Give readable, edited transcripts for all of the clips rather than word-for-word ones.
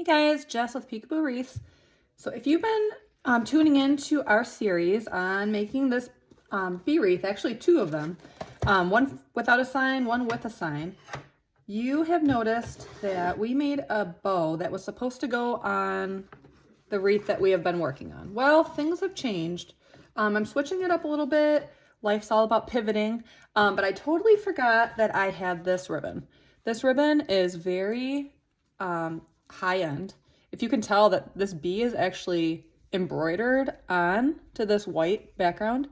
Hey guys, Jess with PeekabooWreaths. So if you've been tuning into our series on making this bee wreath, actually two of them, one without a sign, one with a sign, you have noticed that we made a bow that was supposed to go on the wreath that we have been working on. Well, things have changed. I'm switching it up a little bit. Life's all about pivoting, but I totally forgot that I had this ribbon. This ribbon is very high end. If you can tell that this bee is actually embroidered on to this white background,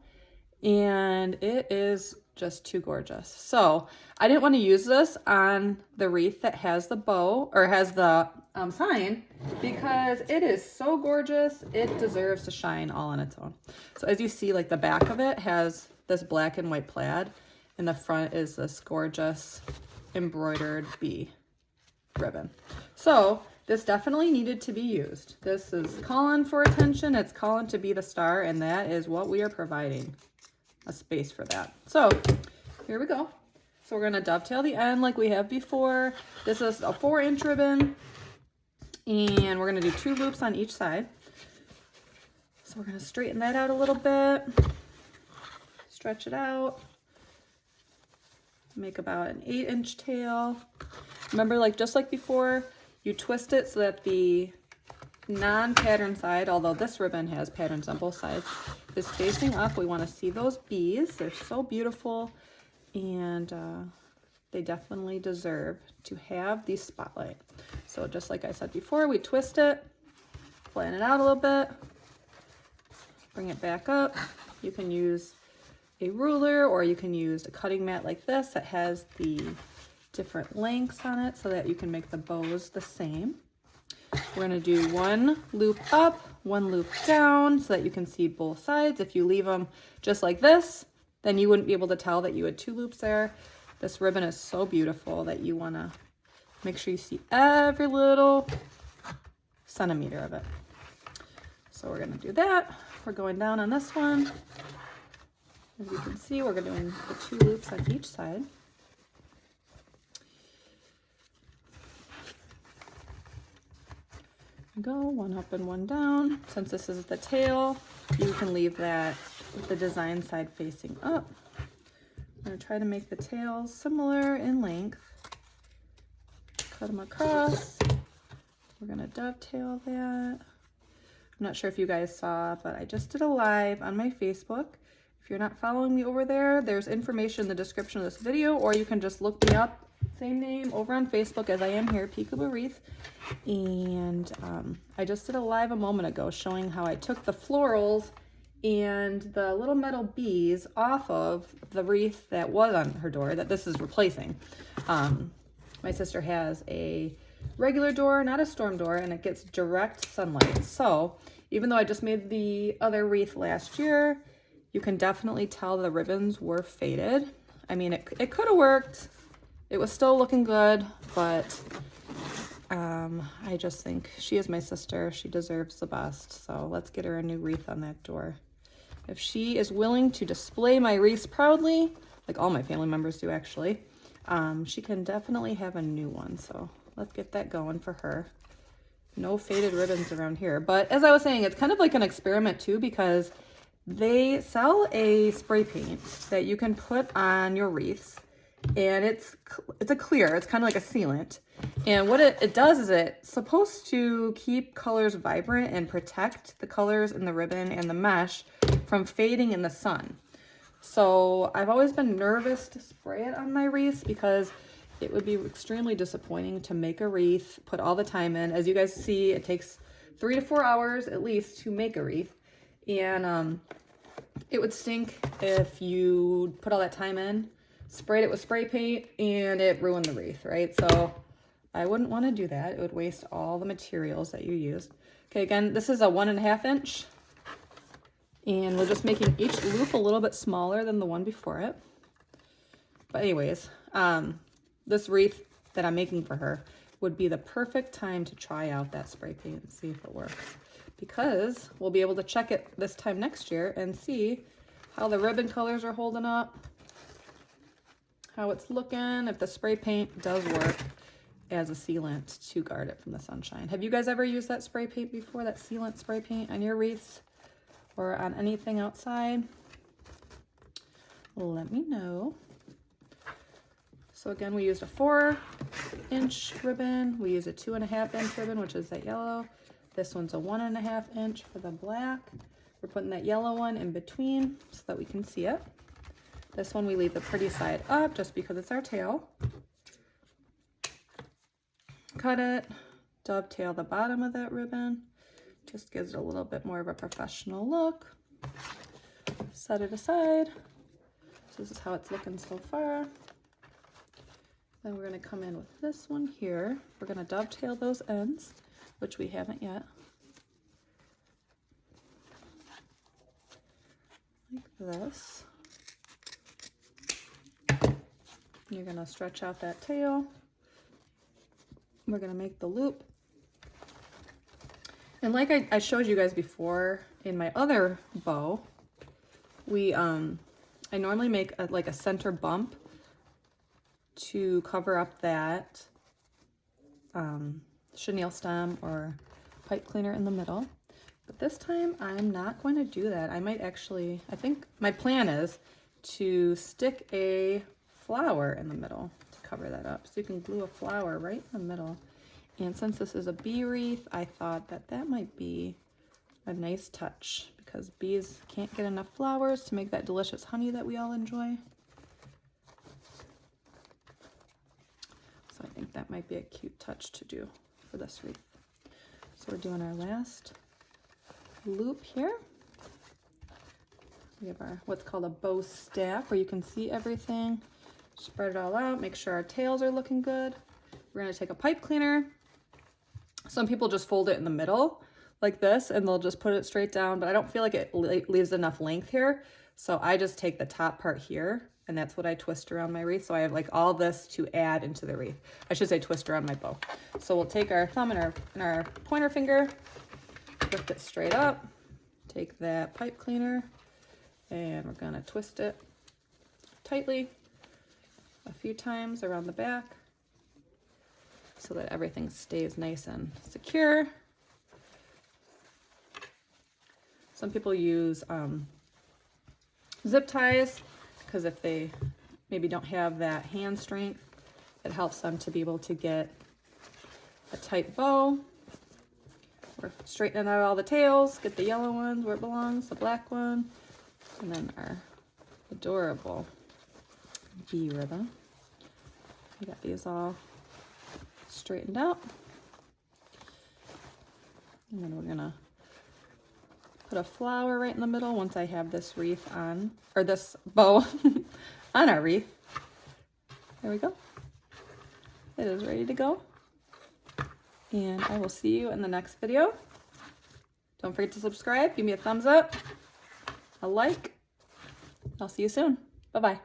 and it is just too gorgeous. So I didn't want to use this on the wreath that has the bow or has the sign, because it is so gorgeous. It deserves to shine all on its own. So as you see, like the back of it has this black and white plaid, and the front is this gorgeous embroidered bee ribbon. So this definitely needed to be used. This is calling for attention. It's calling to be the star, and that is what we are providing, a space for that. So here we go. So we're gonna dovetail the end like we have before. This is a 4-inch ribbon, and we're gonna do 2 loops on each side. So we're gonna straighten that out a little bit, stretch it out, make about an 8-inch tail. Remember, like just like before, you twist it so that the non-pattern side, although this ribbon has patterns on both sides, is facing up. We want to see those bees. They're so beautiful, and they definitely deserve to have the spotlight. So just like I said before, we twist it, flatten it out a little bit, bring it back up. You can use a ruler, or you can use a cutting mat like this that has the different lengths on it so that you can make the bows the same. We're going to do 1 loop up, 1 loop down so that you can see both sides. If you leave them just like this, then you wouldn't be able to tell that you had 2 loops there. This ribbon is so beautiful that you want to make sure you see every little centimeter of it. So we're going to do that. We're going down on this one. As you can see, we're doing the 2 loops on each side. Go 1 up and 1 down. Since this is the tail, you can leave that with the design side facing up. I'm going to try to make the tails similar in length. Cut them across. We're going to dovetail that. I'm not sure if you guys saw, but I just did a live on my Facebook. If you're not following me over there, there's information in the description of this video, or you can just look me up, same name, over on Facebook as I am here, PeekabooWreaths. And I just did a live a moment ago showing how I took the florals and the little metal bees off of the wreath that was on her door that this is replacing. My sister has a regular door, not a storm door, and it gets direct sunlight. So even though I just made the other wreath last year, you can definitely tell the ribbons were faded. I mean, it could have worked. It was still looking good, but I just think she is my sister. She deserves the best. So let's get her a new wreath on that door. If she is willing to display my wreaths proudly, like all my family members do actually, she can definitely have a new one. So let's get that going for her. No faded ribbons around here. But as I was saying, it's kind of like an experiment too, because they sell a spray paint that you can put on your wreaths, and it's a clear, it's kind of like a sealant. And what it does is it's supposed to keep colors vibrant and protect the colors in the ribbon and the mesh from fading in the sun. So I've always been nervous to spray it on my wreaths because it would be extremely disappointing to make a wreath, put all the time in. As you guys see, it takes 3 to 4 hours at least to make a wreath. And it would stink if you put all that time in, sprayed it with spray paint, and it ruined the wreath, right? So I wouldn't want to do that. It would waste all the materials that you used. Okay, again, this is a 1.5 inch, and we're just making each loop a little bit smaller than the one before it. But anyways, this wreath that I'm making for her would be the perfect time to try out that spray paint and see if it works, because we'll be able to check it this time next year and see how the ribbon colors are holding up, how it's looking, if the spray paint does work. as a sealant to guard it from the sunshine. Have you guys ever used that spray paint before, that sealant spray paint on your wreaths or on anything outside? Let me know. So again, we used a 4-inch ribbon. We used a 2.5-inch ribbon, which is that yellow. This one's a 1.5-inch for the black. We're putting that yellow one in between so that we can see it. This one we leave the pretty side up just because it's our tail. Cut it, dovetail the bottom of that ribbon. Just gives it a little bit more of a professional look. Set it aside. So this is how it's looking so far. Then we're going to come in with this one here. We're going to dovetail those ends, which we haven't yet. Like this. You're going to stretch out that tail. We're going to make the loop. And like I showed you guys before in my other bow, I normally make like a center bump to cover up that chenille stem or pipe cleaner in the middle. But this time I'm not going to do that. I might actually, I think my plan is to stick a flower in the middle to cover that up. So you can glue a flower right in the middle. And since this is a bee wreath, I thought that that might be a nice touch because bees can't get enough flowers to make that delicious honey that we all enjoy. So I think that might be a cute touch to do for this wreath. So we're doing our last loop here. We have our what's called a bow staff where you can see everything. Spread it all out, make sure our tails are looking good. We're going to take a pipe cleaner. Some people just fold it in the middle like this and they'll just put it straight down, but I don't feel like it leaves enough length here. So I just take the top part here and that's what I twist around my wreath. So I have like all this to add into the wreath. I should say twist around my bow. So we'll take our thumb and our pointer finger, lift it straight up, take that pipe cleaner, and we're gonna twist it tightly a few times around the back so that everything stays nice and secure. Some people use zip ties because if they maybe don't have that hand strength, it helps them to be able to get a tight bow. We're straightening out all the tails, get the yellow ones where it belongs, the black one, and then our adorable bee ribbon. We got these all straightened out. And then we're gonna put a flower right in the middle once I have this wreath on, or this bow on our wreath. There we go. It is ready to go. And I will see you in the next video. Don't forget to subscribe, give me a thumbs up, a like. I'll see you soon. Bye-bye.